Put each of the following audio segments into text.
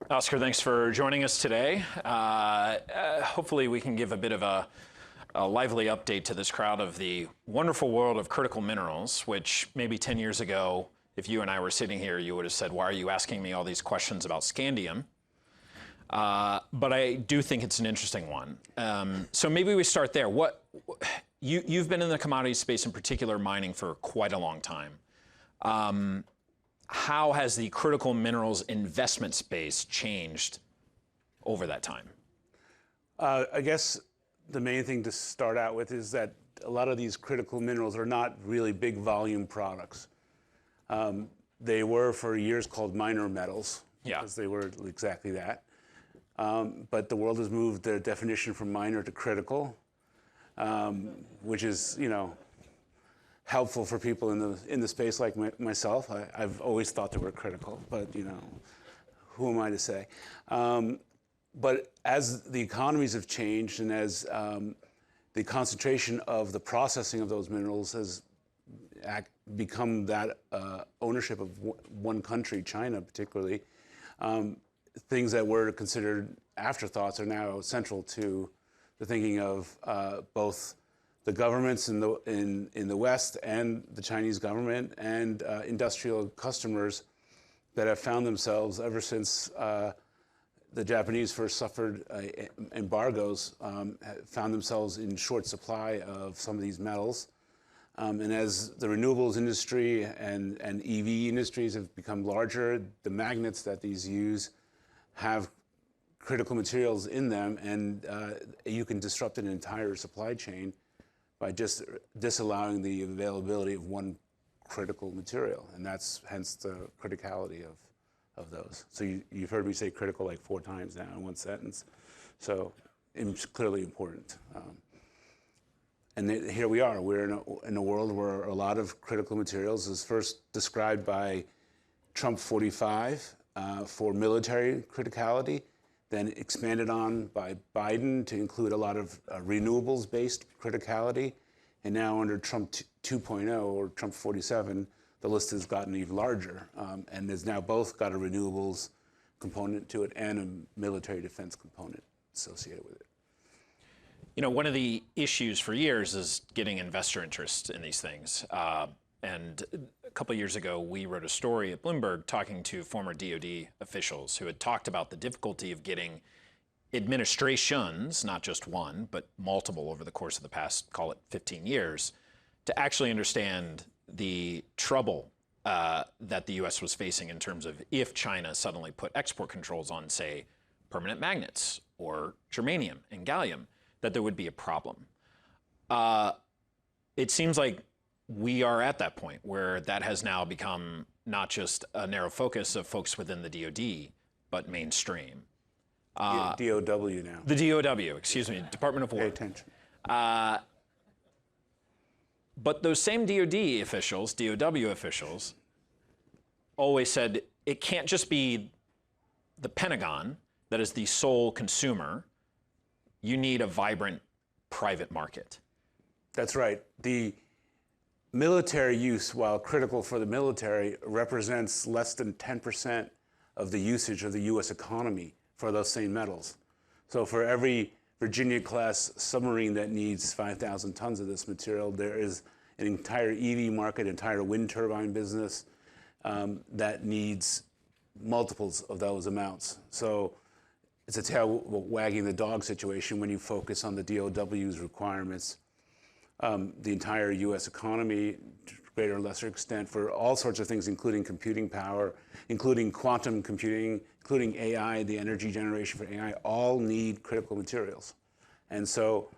Oskar, thanks for joining us today. Hopefully we can give a bit of a lively update to this crowd of the wonderful world of critical minerals, which maybe 10 years ago, if you and I were sitting here, you would have said, why are you asking me all these questions about scandium? But I do think it's an interesting one. So maybe we start there. You've been in the commodities space, in particular mining, for quite a long time. How has the critical minerals investment space changed over that time? I guess the main thing to start out with is that a lot of these critical minerals are not really big volume products. They were for years called minor metals, because they were exactly that. But the world has moved their definition from minor to critical, which is, helpful for people in the space like myself. I've always thought they were critical, but who am I to say? But as the economies have changed and as the concentration of the processing of those minerals has become that ownership of one country, China particularly, things that were considered afterthoughts are now central to the thinking of both the governments in the West and the Chinese government and industrial customers that have found themselves ever since the Japanese first suffered embargoes, found themselves in short supply of some of these metals. And as the renewables industry and EV industries have become larger, the magnets that these use have critical materials in them, and you can disrupt an entire supply chain by just disallowing the availability of one critical material, and that's hence the criticality of those. So you've heard me say critical like 4 times now in one sentence, so it's clearly important. And here we are. We're in a world where a lot of critical materials is first described by Trump 45 for military criticality, then expanded on by Biden to include a lot of renewables-based criticality. And now under Trump 2.0 or Trump 47, the list has gotten even larger and has now both got a renewables component to it and a military defense component associated with it. One of the issues for years is getting investor interest in these things. And a couple of years ago, we wrote a story at Bloomberg talking to former DoD officials who had talked about the difficulty of getting administrations, not just one, but multiple over the course of the past, call it 15 years, to actually understand the trouble that the U.S. was facing in terms of if China suddenly put export controls on, say, permanent magnets or germanium and gallium, that there would be a problem. It seems like we are at that point where that has now become not just a narrow focus of folks within the DoD, but mainstream. DOW now. The DOW, excuse me, Department of War. Pay attention. But those same DoD officials, DOW officials, always said it can't just be the Pentagon that is the sole consumer. You need a vibrant private market. That's right. The military use, while critical for the military, represents less than 10% of the usage of the U.S. economy for those same metals. So for every Virginia-class submarine that needs 5,000 tons of this material, there is an entire EV market, entire wind turbine business that needs multiples of those amounts. So it's a tail wagging the dog situation when you focus on the DOW's requirements. The entire U.S. economy, to greater or lesser extent, for all sorts of things, including computing power, including quantum computing, including AI, the energy generation for AI, all need critical materials. And so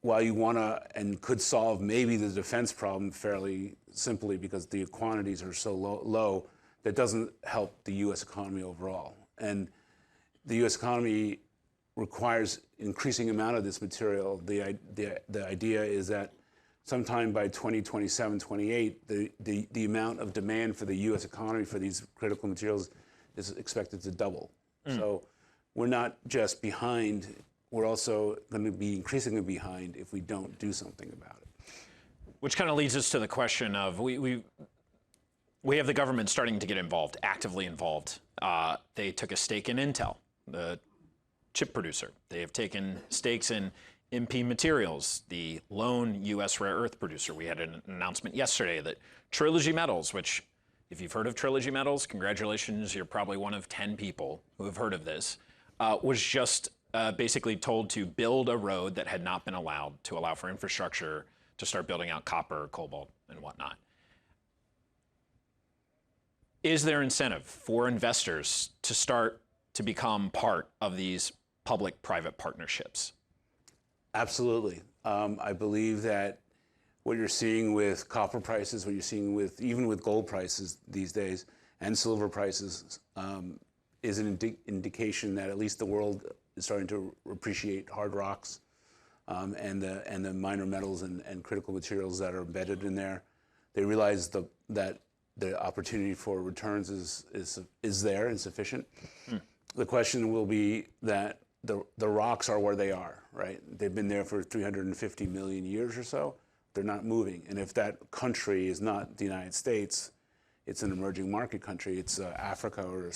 while you want to and could solve maybe the defense problem fairly simply because the quantities are so low, that doesn't help the U.S. economy overall. And the U.S. economy requires increasing amount of this material. The idea is that sometime by 2027, 28, the amount of demand for the U.S. economy for these critical materials is expected to double. So we're not just behind, we're also going to be increasingly behind if we don't do something about it. Which kind of leads us to the question of, We have the government starting to get involved, actively involved. They took a stake in Intel, the chip producer. They have taken stakes in MP Materials, the lone U.S. rare earth producer. We had an announcement yesterday that Trilogy Metals, which, if you've heard of Trilogy Metals, congratulations, you're probably one of 10 people who have heard of this, was just basically told to build a road that had not been allowed to allow for infrastructure to start building out copper, cobalt, and whatnot. Is there incentive for investors to start to become part of these public-private partnerships? Absolutely. I believe that what you're seeing with copper prices, what you're seeing with even with gold prices these days, and silver prices, is an indication that at least the world is starting to appreciate hard rocks and the minor metals and critical materials that are embedded in there. They realize that the opportunity for returns is there and sufficient. The question will be that the rocks are where they are, right? They've been there for 350 million years or so. They're not moving. And if that country is not the United States, it's an emerging market country, it's Africa or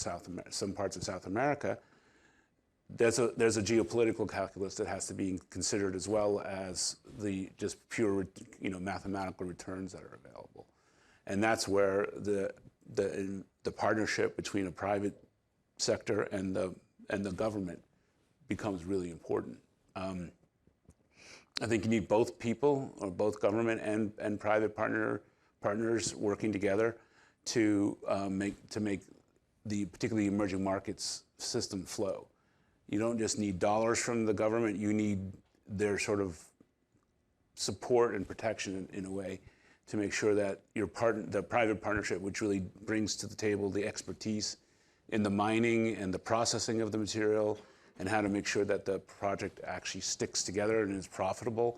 some parts of South America, there's a geopolitical calculus that has to be considered as well as the just pure mathematical returns that are available. And that's where the partnership between a private sector and the government becomes really important. I think you need both people, or both government and private partners working together to make the particularly emerging markets system flow. You don't just need dollars from the government; you need their sort of support and protection in a way to make sure that the private partnership, which really brings to the table the expertise in the mining and the processing of the material, and how to make sure that the project actually sticks together and is profitable.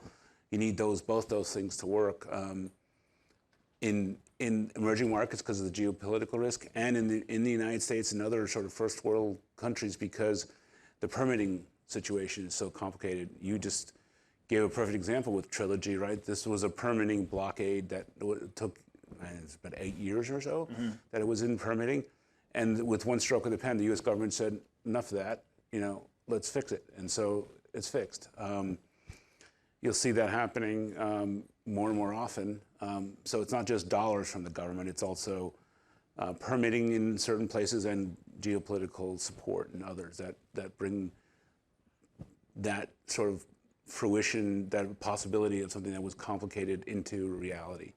You need both those things to work in emerging markets because of the geopolitical risk, and in the United States and other sort of first world countries because the permitting situation is so complicated. You just gave a perfect example with Trilogy, right? This was a permitting blockade that took about 8 years or so that it was in permitting, and with one stroke of the pen, the U.S. government said, enough of that. Let's fix it. And so it's fixed. You'll see that happening more and more often. So it's not just dollars from the government, it's also permitting in certain places and geopolitical support in others that bring that sort of fruition, that possibility of something that was complicated into reality.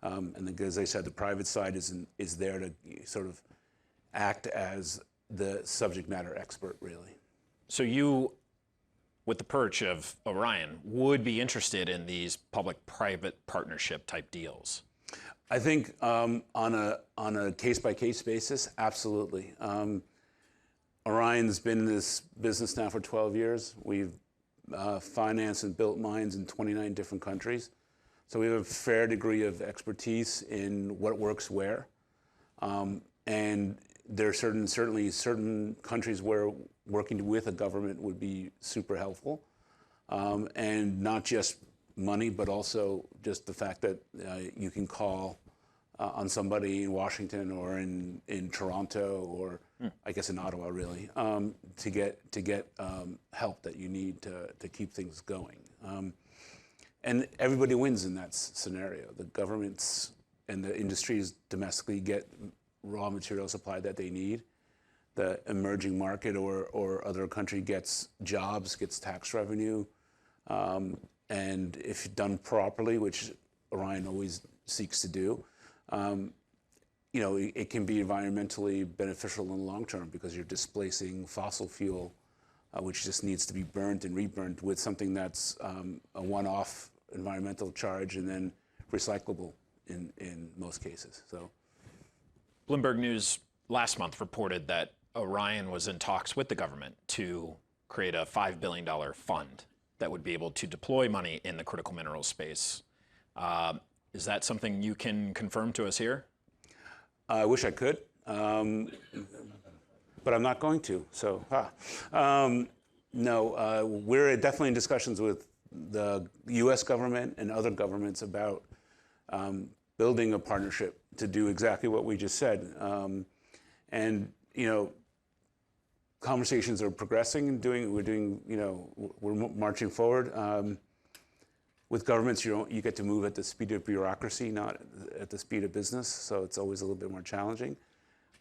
And as I said, the private side is there to sort of act as the subject matter expert, really. So you, with the perch of Orion, would be interested in these public-private partnership type deals? I think on a case-by-case basis, absolutely. Orion's been in this business now for 12 years. We've financed and built mines in 29 different countries. So we have a fair degree of expertise in what works where. And there are certainly certain countries where working with a government would be super helpful. And not just money, but also just the fact that you can call on somebody in Washington or in Toronto or I guess in Ottawa, really, to get help that you need to keep things going. And everybody wins in that scenario. The governments and the industries domestically get raw material supply that they need. The emerging market or other country gets jobs, gets tax revenue. And if done properly, which Orion always seeks to do, it can be environmentally beneficial in the long term because you're displacing fossil fuel, which just needs to be burnt and reburnt with something that's a one-off environmental charge and then recyclable in most cases. So, Bloomberg News last month reported that Orion was in talks with the government to create a $5 billion fund that would be able to deploy money in the critical minerals space. Is that something you can confirm to us here? I wish I could, but I'm not going to. So, no, we're definitely in discussions with the U.S. government and other governments about building a partnership to do exactly what we just said. And conversations are progressing and we're marching forward. With governments, you get to move at the speed of bureaucracy, not at the speed of business. So it's always a little bit more challenging.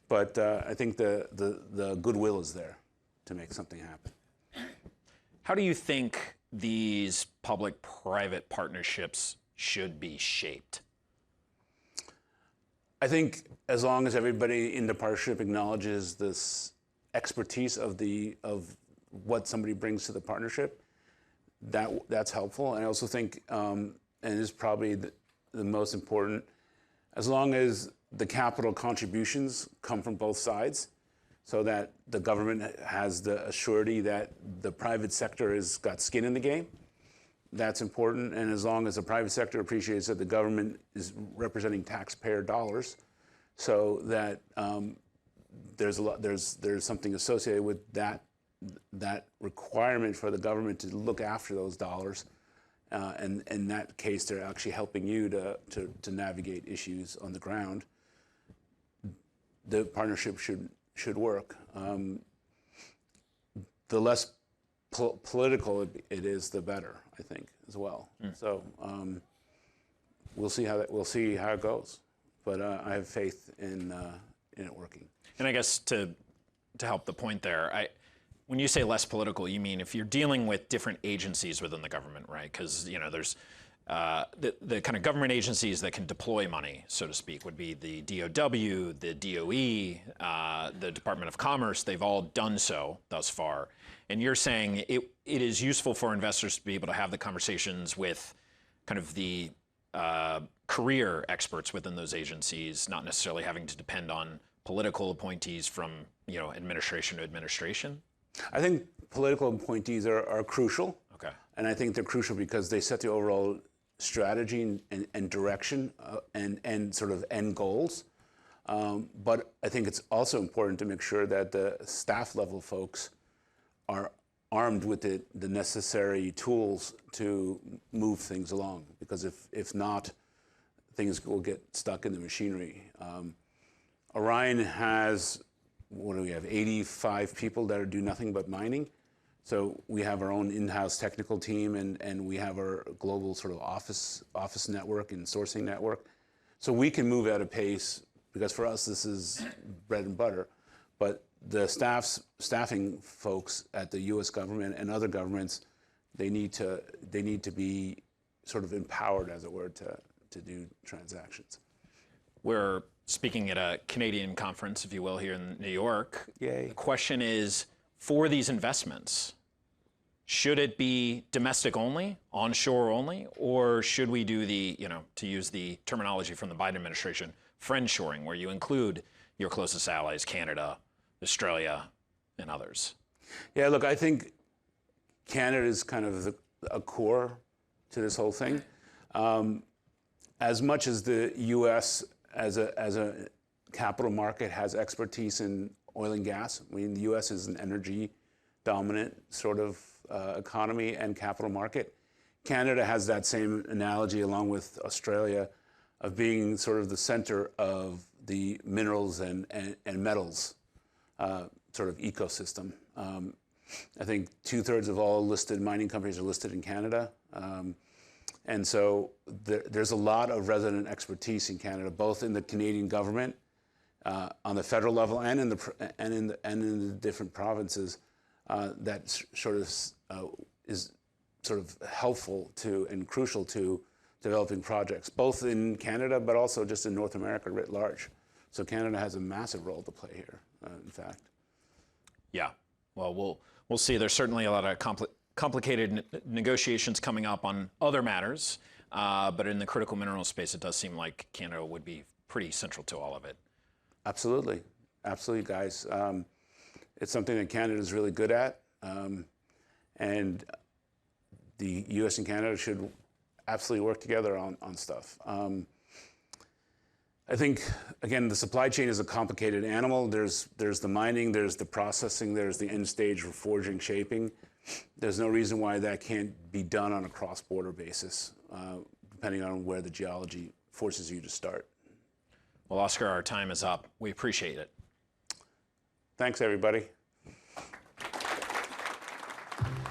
But I think the goodwill is there to make something happen. How do you think these public-private partnerships should be shaped? I think as long as everybody in the partnership acknowledges this expertise of what somebody brings to the partnership, that's helpful. And I also think, and this is probably the most important, as long as the capital contributions come from both sides, so that the government has the assurity that the private sector has got skin in the game, that's important. And as long as the private sector appreciates that the government is representing taxpayer dollars, so that there's something associated with that requirement for the government to look after those dollars. And in that case, they're actually helping you to navigate issues on the ground. The partnership should work. The less political it is, the better, I think, as well. So we'll see how it goes. But I have faith in it working. And I guess to help the point there, when you say less political, you mean if you're dealing with different agencies within the government, right? Because there's the kind of government agencies that can deploy money, so to speak, would be the DOW, the DOE, the Department of Commerce. They've all done so thus far. And you're saying it is useful for investors to be able to have the conversations with kind of the career experts within those agencies, not necessarily having to depend on political appointees from administration to administration? I think political appointees are crucial. Okay. And I think they're crucial because they set the overall strategy and direction and sort of end goals. But I think it's also important to make sure that the staff level folks are armed with the necessary tools to move things along. Because if not, things will get stuck in the machinery. Orion has, 85 people that do nothing but mining. So we have our own in-house technical team, and we have our global sort of office network and sourcing network. So we can move at a pace, because for us this is bread and butter. But the staffing folks at the U.S. government and other governments, they need to be sort of empowered, as it were, to do transactions. We're speaking at a Canadian conference, if you will, here in New York. Yay. The question is, for these investments, should it be domestic only, onshore only, or should we do the, to use the terminology from the Biden administration, friendshoring, where you include your closest allies, Canada, Australia, and others? Yeah, look, I think Canada is kind of a core to this whole thing. As much as the U.S. as a capital market has expertise in oil and gas, I mean, the U.S. is an energy-dominant sort of economy and capital market. Canada has that same analogy, along with Australia, of being sort of the center of the minerals and metals sort of ecosystem. I think 2/3 of all listed mining companies are listed in Canada. And so there's a lot of resident expertise in Canada, both in the Canadian government, on the federal level, and in the different provinces, that sort of is sort of helpful to and crucial to developing projects, both in Canada but also just in North America writ large. So Canada has a massive role to play here, in fact. Yeah. Well, we'll see. There's certainly a lot of complicated negotiations coming up on other matters, but in the critical mineral space, it does seem like Canada would be pretty central to all of it. Absolutely. Absolutely, guys. It's something that Canada is really good at, and the U.S. and Canada should absolutely work together on stuff. I think, again, the supply chain is a complicated animal. There's the mining, there's the processing, there's the end stage for forging, shaping. There's no reason why that can't be done on a cross-border basis, depending on where the geology forces you to start. Well, Oskar, our time is up. We appreciate it. Thanks, everybody.